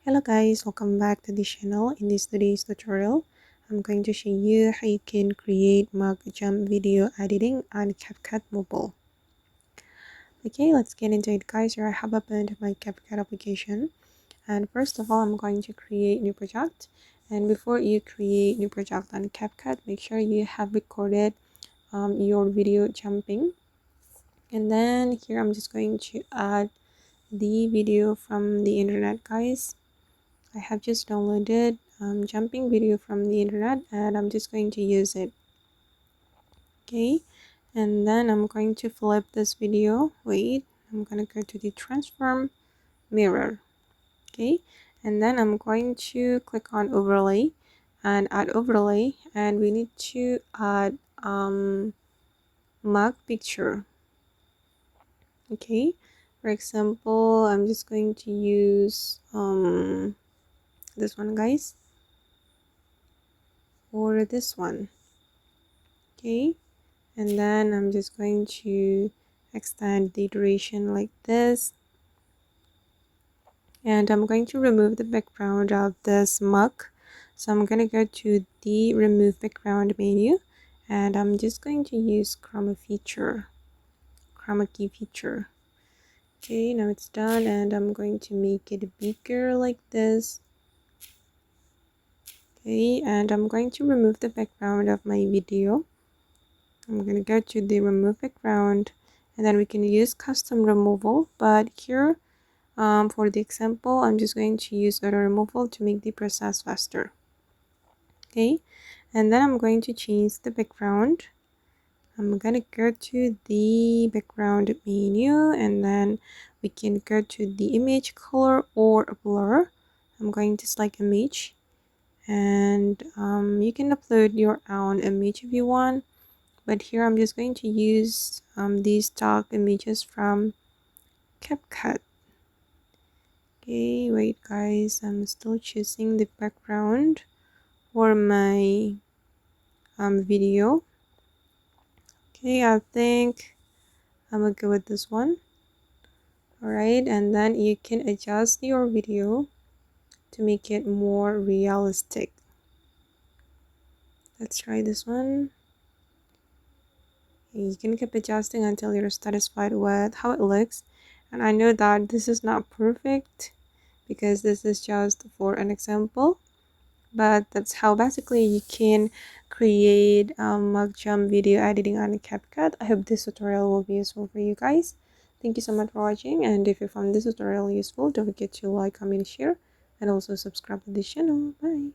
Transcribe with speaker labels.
Speaker 1: Hello guys, welcome back to the channel. In this today's tutorial, I'm going to show you how you can create mock jump video editing on Capcut mobile. Okay, let's get into it guys. Here I have opened my Capcut application, and first of all I'm going to create new project. And before you create new project on Capcut, make sure you have recorded your video jumping. And then here I'm just going to add the video from the internet guys. I have just downloaded jumping video from the internet and I'm just going to use it. Okay, and then I'm going to flip this video. Wait, I'm gonna go to the transform mirror. Okay, and then I'm going to click on overlay and add overlay, and we need to add mock picture. Okay, for example, I'm just going to use this one guys, or this one. Okay, and then I'm just going to extend the duration like this, and I'm going to remove the background of this mug. So I'm going to go to the remove background menu, and I'm just going to use chroma key feature. Okay, now it's done, and I'm going to make it bigger like this. Okay, and I'm going to remove the background of my video. I'm going to go to the remove background, and then we can use custom removal, but here for the example I'm just going to use auto removal to make the process faster. Okay, and then I'm going to change the background. I'm gonna go to the background menu, and then we can go to the image color or blur. I'm going to select image, and you can upload your own image if you want, but here I'm just going to use these stock images from Capcut. Okay, wait guys, I'm still choosing the background for my video. Okay, I think I'm gonna go with this one. Alright, and then you can adjust your video to make it more realistic. Let's try this one. You can keep adjusting until you're satisfied with how it looks, and I know that this is not perfect because this is just for an example, but that's how basically you can create mock jump video editing on Capcut. I hope this tutorial will be useful for you guys. Thank you so much for watching, and if you found this tutorial useful, don't forget to like, comment, share, and also subscribe to the channel. Bye.